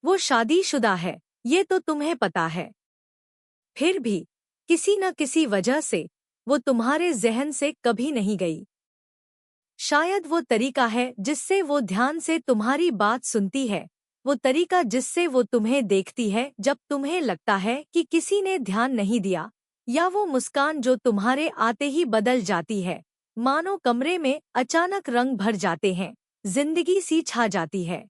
वो शादीशुदा है, ये तो तुम्हें पता है। फिर भी किसी न किसी वजह से वो तुम्हारे जहन से कभी नहीं गई। शायद वो तरीका है जिससे वो ध्यान से तुम्हारी बात सुनती है, वो तरीका जिससे वो तुम्हें देखती है जब तुम्हें लगता है कि किसी ने ध्यान नहीं दिया, या वो मुस्कान जो तुम्हारे आते ही बदल जाती है, मानो कमरे में अचानक रंग भर जाते हैं, जिंदगी सी छा जाती है।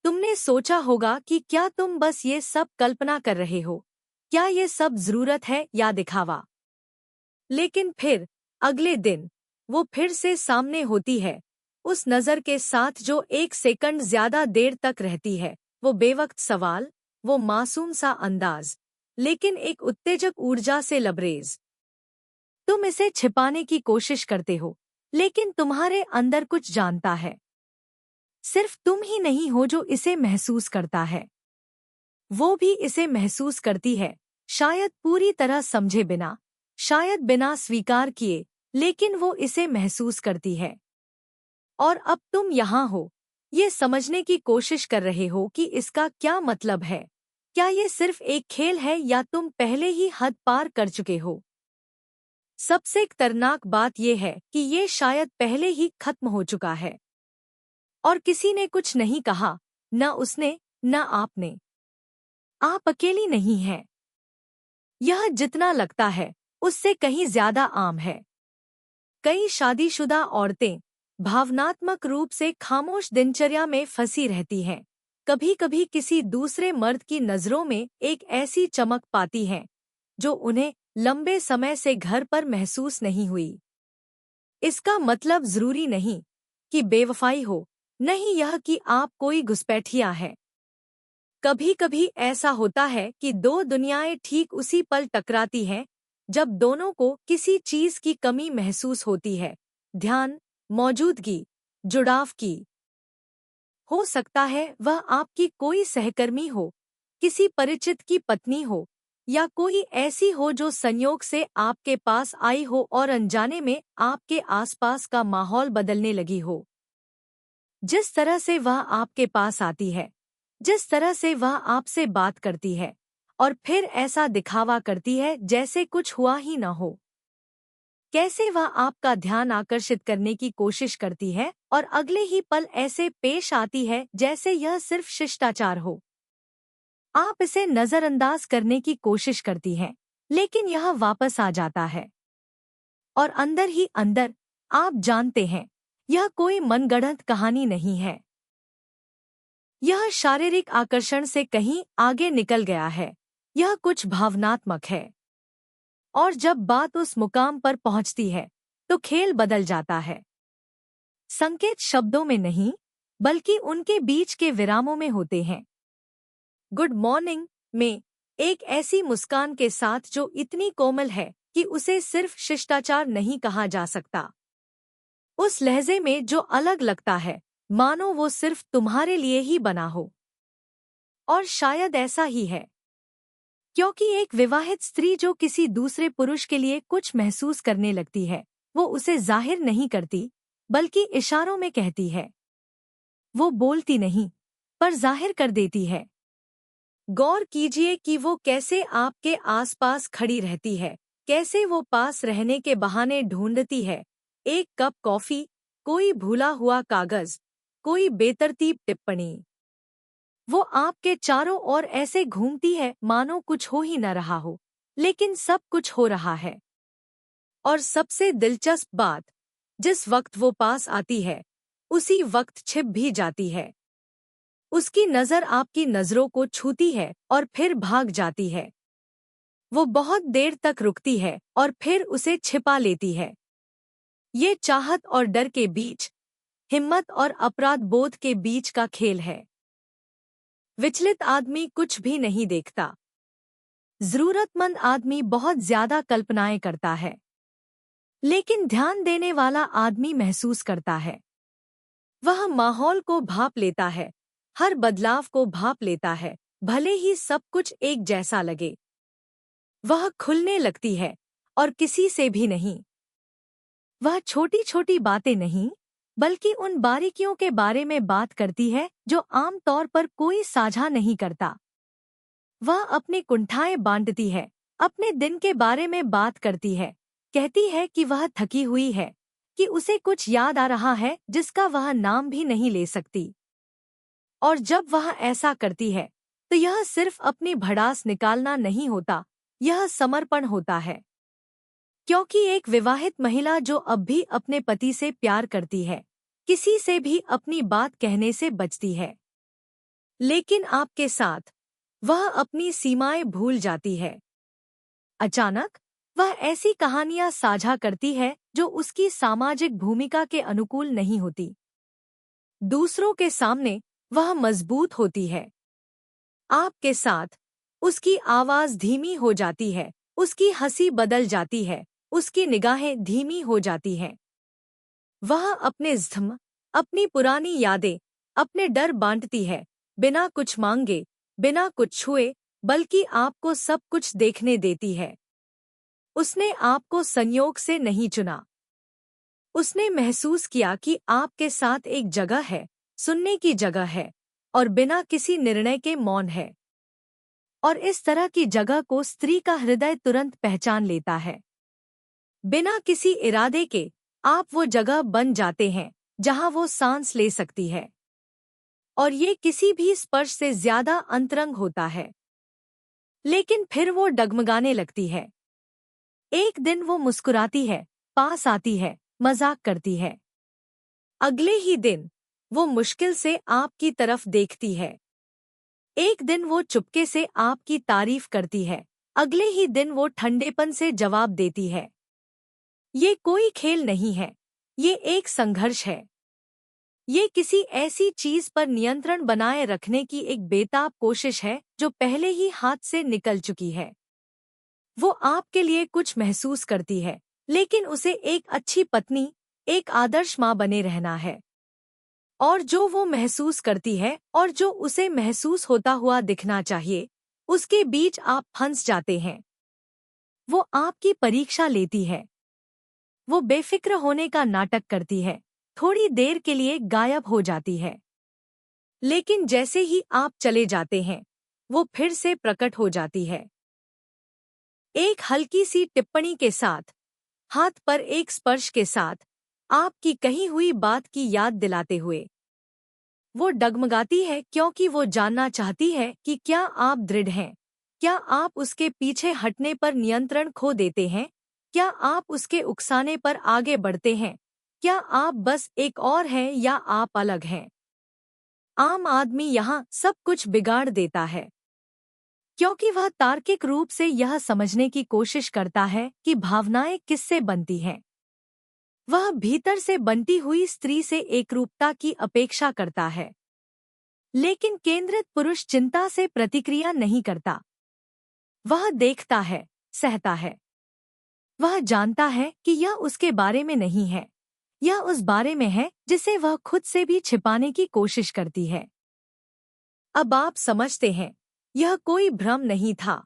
तुमने सोचा होगा कि क्या तुम बस ये सब कल्पना कर रहे हो, क्या ये सब जरूरत है या दिखावा। लेकिन फिर अगले दिन वो फिर से सामने होती है, उस नज़र के साथ जो एक सेकंड ज्यादा देर तक रहती है, वो बेवक्त सवाल, वो मासूम सा अंदाज, लेकिन एक उत्तेजक ऊर्जा से लबरेज। तुम इसे छिपाने की कोशिश करते हो, लेकिन तुम्हारे अंदर कुछ जानता है। सिर्फ तुम ही नहीं हो जो इसे महसूस करता है, वो भी इसे महसूस करती है, शायद पूरी तरह समझे बिना, शायद बिना स्वीकार किए, लेकिन वो इसे महसूस करती है। और अब तुम यहाँ हो, ये समझने की कोशिश कर रहे हो कि इसका क्या मतलब है। क्या ये सिर्फ एक खेल है या तुम पहले ही हद पार कर चुके हो। सबसे खतरनाक बात यह है कि ये शायद पहले ही खत्म हो चुका है, और किसी ने कुछ नहीं कहा, न उसने न आपने। आप अकेली नहीं हैं। यह जितना लगता है उससे कहीं ज्यादा आम है। कई शादीशुदा औरतें भावनात्मक रूप से खामोश दिनचर्या में फंसी रहती हैं, कभी कभी किसी दूसरे मर्द की नज़रों में एक ऐसी चमक पाती हैं जो उन्हें लंबे समय से घर पर महसूस नहीं हुई। इसका मतलब जरूरी नहीं कि बेवफाई हो, नहीं यह कि आप कोई घुसपैठिया है। कभी कभी ऐसा होता है कि दो दुनियाएं ठीक उसी पल टकराती हैं जब दोनों को किसी चीज की कमी महसूस होती है, ध्यान, मौजूदगी, जुड़ाव की। हो सकता है वह आपकी कोई सहकर्मी हो, किसी परिचित की पत्नी हो, या कोई ऐसी हो जो संयोग से आपके पास आई हो और अनजाने में आपके आसपास का माहौल बदलने लगी हो। जिस तरह से वह आपके पास आती है, जिस तरह से वह आपसे बात करती है, और फिर ऐसा दिखावा करती है जैसे कुछ हुआ ही न हो। कैसे वह आपका ध्यान आकर्षित करने की कोशिश करती है और अगले ही पल ऐसे पेश आती है जैसे यह सिर्फ शिष्टाचार हो। आप इसे नजरअंदाज करने की कोशिश करती हैं, लेकिन यह वापस आ जाता है। और अंदर ही अंदर आप जानते हैं, यह कोई मनगढ़ंत कहानी नहीं है। यह शारीरिक आकर्षण से कहीं आगे निकल गया है, यह कुछ भावनात्मक है। और जब बात उस मुकाम पर पहुंचती है, तो खेल बदल जाता है। संकेत शब्दों में नहीं, बल्कि उनके बीच के विरामों में होते हैं। गुड मॉर्निंग में एक ऐसी मुस्कान के साथ जो इतनी कोमल है कि उसे सिर्फ शिष्टाचार नहीं कहा जा सकता। उस लहजे में जो अलग लगता है, मानो वो सिर्फ तुम्हारे लिए ही बना हो। और शायद ऐसा ही है, क्योंकि एक विवाहित स्त्री जो किसी दूसरे पुरुष के लिए कुछ महसूस करने लगती है, वो उसे जाहिर नहीं करती, बल्कि इशारों में कहती है। वो बोलती नहीं, पर जाहिर कर देती है। गौर कीजिए कि वो कैसे आपके आसपास खड़ी रहती है, कैसे वो पास रहने के बहाने ढूंढती है। एक कप कॉफी, कोई भूला हुआ कागज, कोई बेतरतीब टिप्पणी। वो आपके चारों ओर ऐसे घूमती है मानो कुछ हो ही न रहा हो, लेकिन सब कुछ हो रहा है। और सबसे दिलचस्प बात, जिस वक्त वो पास आती है, उसी वक्त छिप भी जाती है। उसकी नज़र आपकी नज़रों को छूती है और फिर भाग जाती है। वो बहुत देर तक रुकती है और फिर उसे छिपा लेती है। ये चाहत और डर के बीच, हिम्मत और अपराध बोध के बीच का खेल है। विचलित आदमी कुछ भी नहीं देखता। जरूरतमंद आदमी बहुत ज्यादा कल्पनाएं करता है। लेकिन ध्यान देने वाला आदमी महसूस करता है। वह माहौल को भाप लेता है, हर बदलाव को भाप लेता है, भले ही सब कुछ एक जैसा लगे। वह खुलने लगती है, और किसी से भी नहीं। वह छोटी छोटी बातें नहीं, बल्कि उन बारीकियों के बारे में बात करती है जो आम तौर पर कोई साझा नहीं करता। वह अपनी कुंठाएं बांटती है, अपने दिन के बारे में बात करती है, कहती है कि वह थकी हुई है, कि उसे कुछ याद आ रहा है जिसका वह नाम भी नहीं ले सकती। और जब वह ऐसा करती है तो यह सिर्फ अपनी भड़ास निकालना नहीं होता, यह समर्पण होता है। क्योंकि एक विवाहित महिला जो अब भी अपने पति से प्यार करती है, किसी से भी अपनी बात कहने से बचती है। लेकिन आपके साथ वह अपनी सीमाएं भूल जाती है। अचानक वह ऐसी कहानियां साझा करती है जो उसकी सामाजिक भूमिका के अनुकूल नहीं होती। दूसरों के सामने वह मजबूत होती है। आपके साथ उसकी आवाज धीमी हो जाती है, उसकी हंसी बदल जाती है, उसकी निगाहें धीमी हो जाती हैं। वह अपने ज़्म, अपनी पुरानी यादें, अपने डर बांटती है, बिना कुछ मांगे, बिना कुछ छुए, बल्कि आपको सब कुछ देखने देती है। उसने आपको संयोग से नहीं चुना। उसने महसूस किया कि आपके साथ एक जगह है, सुनने की जगह है, और बिना किसी निर्णय के मौन है। और इस तरह की जगह को स्त्री का हृदय तुरंत पहचान लेता है। बिना किसी इरादे के आप वो जगह बन जाते हैं जहां वो सांस ले सकती है। और ये किसी भी स्पर्श से ज्यादा अंतरंग होता है। लेकिन फिर वो डगमगाने लगती है। एक दिन वो मुस्कुराती है, पास आती है, मजाक करती है। अगले ही दिन वो मुश्किल से आपकी तरफ देखती है। एक दिन वो चुपके से आपकी तारीफ करती है, अगले ही दिन वो ठंडेपन से जवाब देती है। ये कोई खेल नहीं है, ये एक संघर्ष है। ये किसी ऐसी चीज पर नियंत्रण बनाए रखने की एक बेताब कोशिश है जो पहले ही हाथ से निकल चुकी है। वो आपके लिए कुछ महसूस करती है, लेकिन उसे एक अच्छी पत्नी, एक आदर्श माँ बने रहना है। और जो वो महसूस करती है और जो उसे महसूस होता हुआ दिखना चाहिए, उसके बीच आप फंस जाते हैं। वो आपकी परीक्षा लेती है। वो बेफिक्र होने का नाटक करती है, थोड़ी देर के लिए गायब हो जाती है। लेकिन जैसे ही आप चले जाते हैं, वो फिर से प्रकट हो जाती है। एक हल्की सी टिप्पणी के साथ, हाथ पर एक स्पर्श के साथ, आपकी कही हुई बात की याद दिलाते हुए। वो डगमगाती है क्योंकि वो जानना चाहती है कि क्या आप दृढ़ हैं, क्या आप उसके पीछे हटने पर नियंत्रण खो देते हैं, क्या आप उसके उकसाने पर आगे बढ़ते हैं, क्या आप बस एक और हैं या आप अलग हैं। आम आदमी यहाँ सब कुछ बिगाड़ देता है, क्योंकि वह तार्किक रूप से यह समझने की कोशिश करता है कि भावनाएं किससे बनती हैं। वह भीतर से बनती हुई स्त्री से एकरूपता की अपेक्षा करता है। लेकिन केंद्रित पुरुष चिंता से प्रतिक्रिया नहीं करता। वह देखता है, सहता है। वह जानता है कि यह उसके बारे में नहीं है, यह उस बारे में है जिसे वह खुद से भी छिपाने की कोशिश करती है। अब आप समझते हैं, यह कोई भ्रम नहीं था।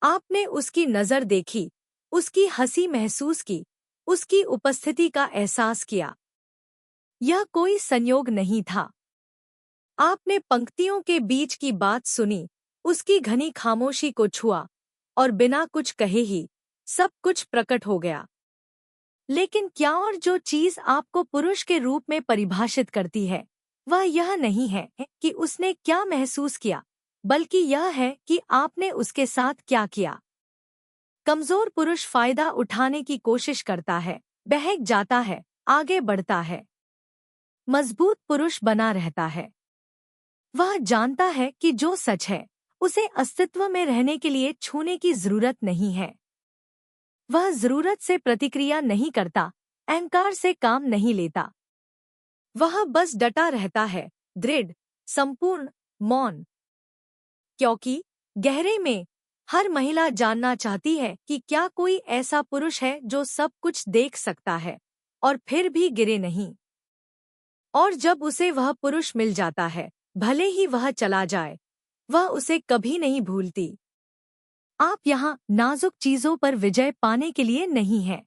आपने उसकी नज़र देखी, उसकी हंसी महसूस की, उसकी उपस्थिति का एहसास किया। यह कोई संयोग नहीं था। आपने पंक्तियों के बीच की बात सुनी, उसकी घनी खामोशी को छुआ, और बिना कुछ कहे ही सब कुछ प्रकट हो गया। लेकिन क्या और जो चीज आपको पुरुष के रूप में परिभाषित करती है, वह यह नहीं है कि उसने क्या महसूस किया, बल्कि यह है कि आपने उसके साथ क्या किया। कमजोर पुरुष फायदा उठाने की कोशिश करता है, बहक जाता है, आगे बढ़ता है। मजबूत पुरुष बना रहता है। वह जानता है कि जो सच है, उसे अस्तित्व में रहने के लिए छूने की जरूरत नहीं है। वह जरूरत से प्रतिक्रिया नहीं करता, अहंकार से काम नहीं लेता। वह बस डटा रहता है, दृढ़, संपूर्ण, मौन। क्योंकि गहरे में हर महिला जानना चाहती है कि क्या कोई ऐसा पुरुष है जो सब कुछ देख सकता है और फिर भी गिरे नहीं। और जब उसे वह पुरुष मिल जाता है, भले ही वह चला जाए, वह उसे कभी नहीं भूलती। आप यहाँ नाजुक चीजों पर विजय पाने के लिए नहीं हैं।